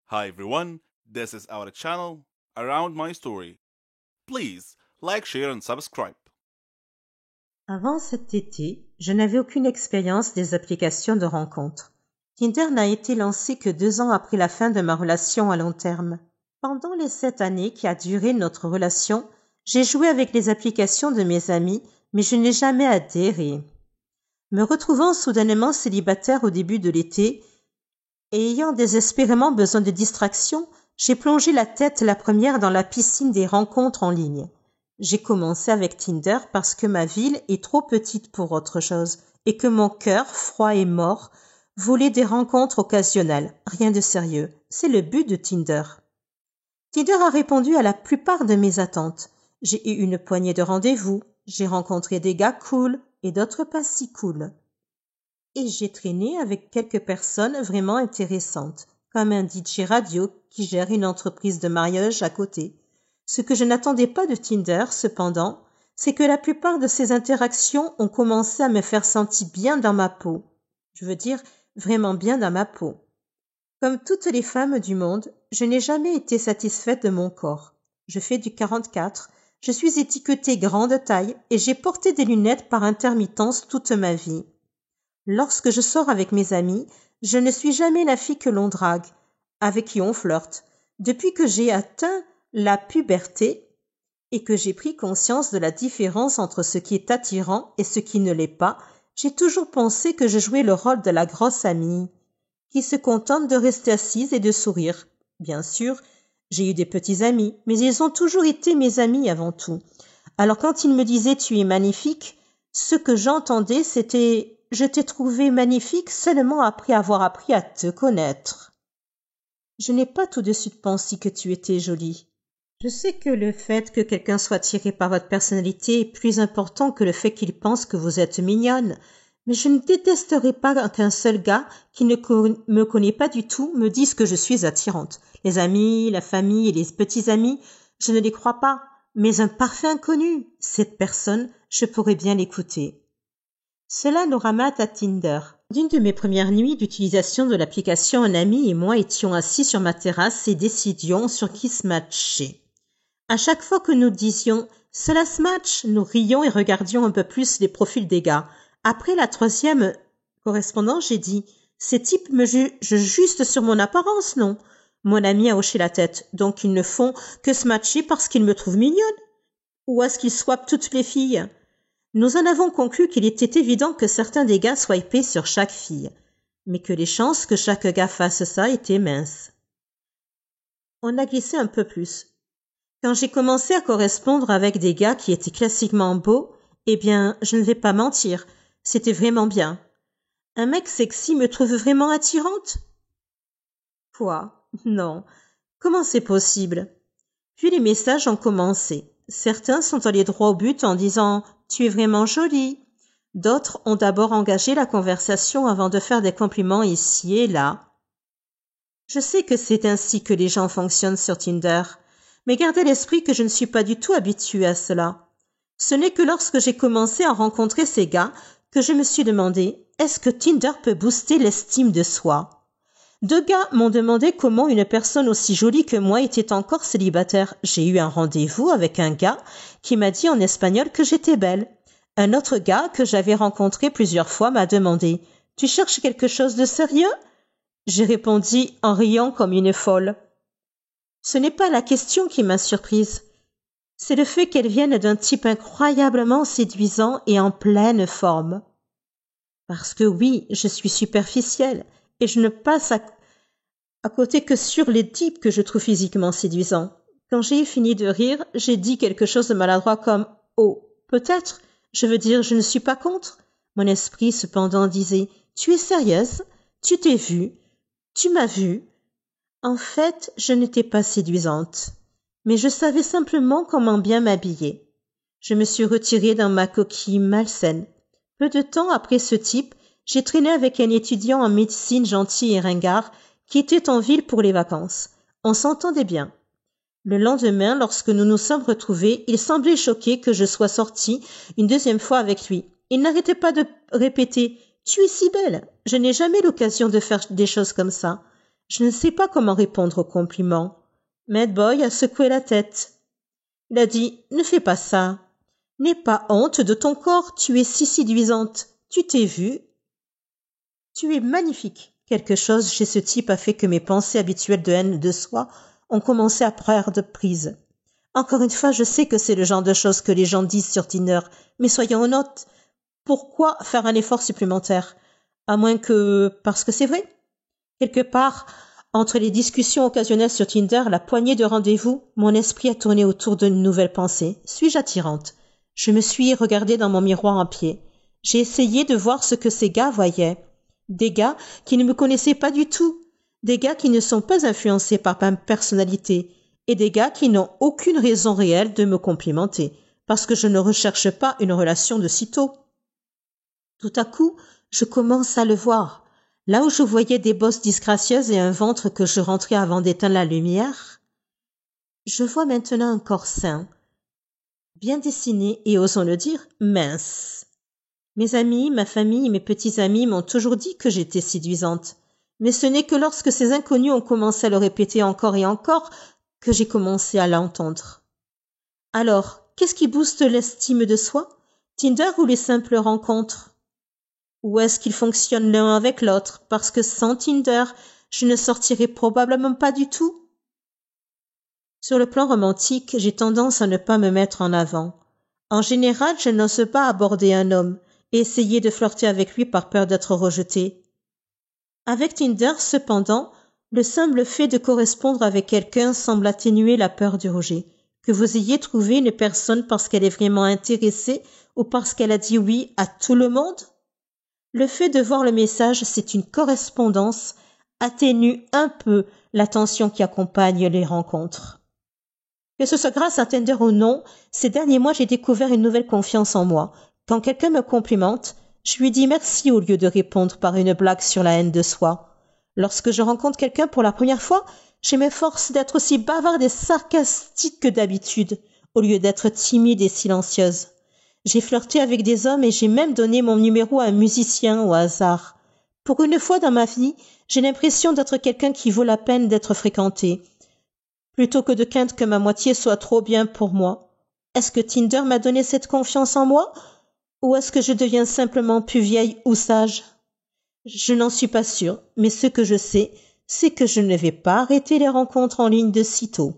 Hi everyone, this is our channel Around My Story. Please like, share and subscribe. Avant cet été, je n'avais aucune expérience des applications de rencontres. Tinder n'a été lancé que 2 ans après la fin de ma relation à long terme. Pendant les 7 années qui a duré notre relation, j'ai joué avec les applications de mes amis, mais je n'ai jamais adhéré. Me retrouvant soudainement célibataire au début de l'été et ayant désespérément besoin de distraction, j'ai plongé la tête la première dans la piscine des rencontres en ligne. J'ai commencé avec Tinder parce que ma ville est trop petite pour autre chose et que mon cœur, froid et mort, voulait des rencontres occasionnelles. Rien de sérieux. C'est le but de Tinder. Tinder a répondu à la plupart de mes attentes. J'ai eu une poignée de rendez-vous, j'ai rencontré des gars cool et d'autres pas si cool. Et j'ai traîné avec quelques personnes vraiment intéressantes, comme un DJ radio qui gère une entreprise de mariage à côté. Ce que je n'attendais pas de Tinder, cependant, c'est que la plupart de ces interactions ont commencé à me faire sentir bien dans ma peau. Je veux dire, vraiment bien dans ma peau. Comme toutes les femmes du monde, je n'ai jamais été satisfaite de mon corps. Je fais du 44, je suis étiquetée grande taille et j'ai porté des lunettes par intermittence toute ma vie. Lorsque je sors avec mes amis, je ne suis jamais la fille que l'on drague, avec qui on flirte. Depuis que j'ai atteint la puberté et que j'ai pris conscience de la différence entre ce qui est attirant et ce qui ne l'est pas, j'ai toujours pensé que je jouais le rôle de la grosse amie, qui se contente de rester assise et de sourire. Bien sûr, j'ai eu des petits amis, mais ils ont toujours été mes amis avant tout. Alors quand ils me disaient « tu es magnifique », ce que j'entendais c'était « je t'ai trouvé magnifique seulement après avoir appris à te connaître ». Je n'ai pas tout de suite pensé que tu étais jolie. Je sais que le fait que quelqu'un soit attiré par votre personnalité est plus important que le fait qu'il pense que vous êtes mignonne, mais je ne détesterai pas qu'un seul gars qui ne me connaît pas du tout me dise que je suis attirante. Les amis, la famille et les petits amis, je ne les crois pas, mais un parfait inconnu, cette personne, je pourrais bien l'écouter. Cela nous ramène à Tinder. D'une de mes premières nuits d'utilisation de l'application, un ami et moi étions assis sur ma terrasse et décidions sur qui se matcher. À chaque fois que nous disions « cela se match », nous rions et regardions un peu plus les profils des gars. Après la 3e correspondance, j'ai dit « ces types me jugent juste sur mon apparence, non ?» Mon ami a hoché la tête. « Donc ils ne font que se matcher parce qu'ils me trouvent mignonne ? Ou est-ce qu'ils swappent toutes les filles ?» Nous en avons conclu qu'il était évident que certains des gars swipaient sur chaque fille, mais que les chances que chaque gars fasse ça étaient minces. On a glissé un peu plus. Quand j'ai commencé à correspondre avec des gars qui étaient classiquement beaux, eh bien, je ne vais pas mentir, c'était vraiment bien. Un mec sexy me trouve vraiment attirante? Quoi? Non. Comment c'est possible? Puis les messages ont commencé. Certains sont allés droit au but en disant « Tu es vraiment jolie ». D'autres ont d'abord engagé la conversation avant de faire des compliments ici et là. Je sais que c'est ainsi que les gens fonctionnent sur Tinder, mais gardez à l'esprit que je ne suis pas du tout habituée à cela. Ce n'est que lorsque j'ai commencé à rencontrer ces gars que je me suis demandé « Est-ce que Tinder peut booster l'estime de soi ?» 2 gars m'ont demandé comment une personne aussi jolie que moi était encore célibataire. J'ai eu un rendez-vous avec un gars qui m'a dit en espagnol que j'étais belle. Un autre gars que j'avais rencontré plusieurs fois m'a demandé « Tu cherches quelque chose de sérieux ?» J'ai répondu en riant comme une folle. Ce n'est pas la question qui m'a surprise. C'est le fait qu'elle vienne d'un type incroyablement séduisant et en pleine forme. Parce que oui, je suis superficielle. Et je ne passe à côté que sur les types que je trouve physiquement séduisants. Quand j'ai fini de rire, j'ai dit quelque chose de maladroit comme « Oh, peut-être, je veux dire, je ne suis pas contre ». Mon esprit, cependant, disait « Tu es sérieuse? Tu t'es vue? Tu m'as vue ?» En fait, je n'étais pas séduisante, mais je savais simplement comment bien m'habiller. Je me suis retirée dans ma coquille malsaine. Peu de temps après ce type, j'ai traîné avec un étudiant en médecine gentil et ringard qui était en ville pour les vacances. On s'entendait bien. Le lendemain, lorsque nous nous sommes retrouvés, il semblait choqué que je sois sortie une 2e fois avec lui. Il n'arrêtait pas de répéter « Tu es si belle !» Je n'ai jamais l'occasion de faire des choses comme ça. Je ne sais pas comment répondre au compliment. Mad Boy a secoué la tête. Il a dit « Ne fais pas ça. N'aie pas honte de ton corps, tu es si séduisante. Tu t'es vue. Tu es magnifique. » Quelque chose chez ce type a fait que mes pensées habituelles de haine de soi ont commencé à perdre prise. Encore une fois, je sais que c'est le genre de choses que les gens disent sur Tinder, mais soyons honnêtes, pourquoi faire un effort supplémentaire? À moins que parce que c'est vrai. Quelque part, entre les discussions occasionnelles sur Tinder, la poignée de rendez-vous, mon esprit a tourné autour d'une nouvelle pensée. Suis-je attirante? Je me suis regardée dans mon miroir en pied. J'ai essayé de voir ce que ces gars voyaient. Des gars qui ne me connaissaient pas du tout. Des gars qui ne sont pas influencés par ma personnalité. Et des gars qui n'ont aucune raison réelle de me complimenter. Parce que je ne recherche pas une relation de sitôt. Tout à coup, je commence à le voir. Là où je voyais des bosses disgracieuses et un ventre que je rentrais avant d'éteindre la lumière, je vois maintenant un corps sain, bien dessiné et, osons le dire, mince. Mes amis, ma famille et mes petits amis m'ont toujours dit que j'étais séduisante. Mais ce n'est que lorsque ces inconnus ont commencé à le répéter encore et encore que j'ai commencé à l'entendre. Alors, qu'est-ce qui booste l'estime de soi? Tinder ou les simples rencontres? Ou est-ce qu'ils fonctionnent l'un avec l'autre? Parce que sans Tinder, je ne sortirais probablement pas du tout. Sur le plan romantique, j'ai tendance à ne pas me mettre en avant. En général, je n'ose pas aborder un homme et essayer de flirter avec lui par peur d'être rejetée. Avec Tinder, cependant, le simple fait de correspondre avec quelqu'un semble atténuer la peur du rejet. Que vous ayez trouvé une personne parce qu'elle est vraiment intéressée ou parce qu'elle a dit oui à tout le monde? Le fait de voir le message, c'est une correspondance, atténue un peu la tension qui accompagne les rencontres. Que ce soit grâce à Tinder ou non, ces derniers mois, j'ai découvert une nouvelle confiance en moi. Quand quelqu'un me complimente, je lui dis merci au lieu de répondre par une blague sur la haine de soi. Lorsque je rencontre quelqu'un pour la première fois, je m'efforce d'être aussi bavarde et sarcastique que d'habitude, au lieu d'être timide et silencieuse. J'ai flirté avec des hommes et j'ai même donné mon numéro à un musicien au hasard. Pour une fois dans ma vie, j'ai l'impression d'être quelqu'un qui vaut la peine d'être fréquenté. Plutôt que de craindre que ma moitié soit trop bien pour moi. Est-ce que Tinder m'a donné cette confiance en moi? Ou est-ce que je deviens simplement plus vieille ou sage? Je n'en suis pas sûre, mais ce que je sais, c'est que je ne vais pas arrêter les rencontres en ligne de sitôt.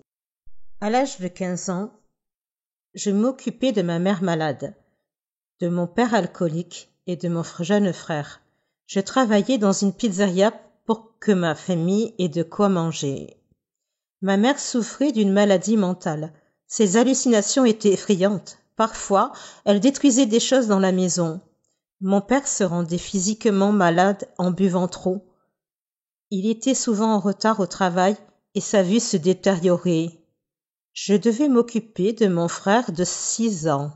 À l'âge de 15 ans, je m'occupais de ma mère malade, de mon père alcoolique et de mon jeune frère. Je travaillais dans une pizzeria pour que ma famille ait de quoi manger. Ma mère souffrait d'une maladie mentale. Ses hallucinations étaient effrayantes. Parfois, elle détruisait des choses dans la maison. Mon père se rendait physiquement malade en buvant trop. Il était souvent en retard au travail et sa vue se détériorait. Je devais m'occuper de mon frère de 6 ans.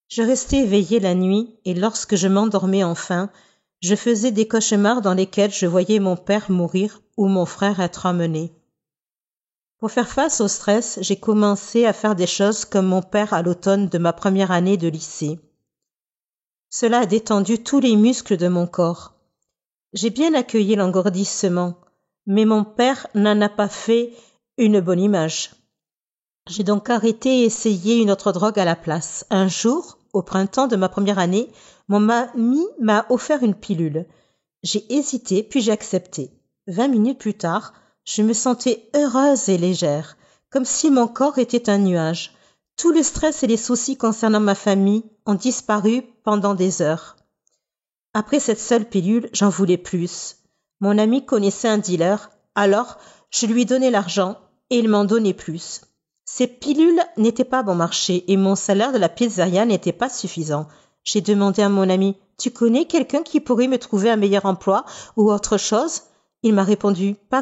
Je restais éveillée la nuit et lorsque je m'endormais enfin, je faisais des cauchemars dans lesquels je voyais mon père mourir ou mon frère être emmené. Pour faire face au stress, j'ai commencé à faire des choses comme mon père à l'automne de ma première année de lycée. Cela a détendu tous les muscles de mon corps. J'ai bien accueilli l'engourdissement, mais mon père n'en a pas fait une bonne image. J'ai donc arrêté et essayé une autre drogue à la place. Un jour, au printemps de ma première année, mon mamie m'a offert une pilule. J'ai hésité, puis j'ai accepté. 20 minutes plus tard, je me sentais heureuse et légère, comme si mon corps était un nuage. Tout le stress et les soucis concernant ma famille ont disparu pendant des heures. Après cette seule pilule, j'en voulais plus. Mon ami connaissait un dealer, alors je lui donnais l'argent et il m'en donnait plus. Ces pilules n'étaient pas bon marché et mon salaire de la pizzeria n'était pas suffisant. J'ai demandé à mon ami « Tu connais quelqu'un qui pourrait me trouver un meilleur emploi ou autre chose ?» Il m'a répondu « Pas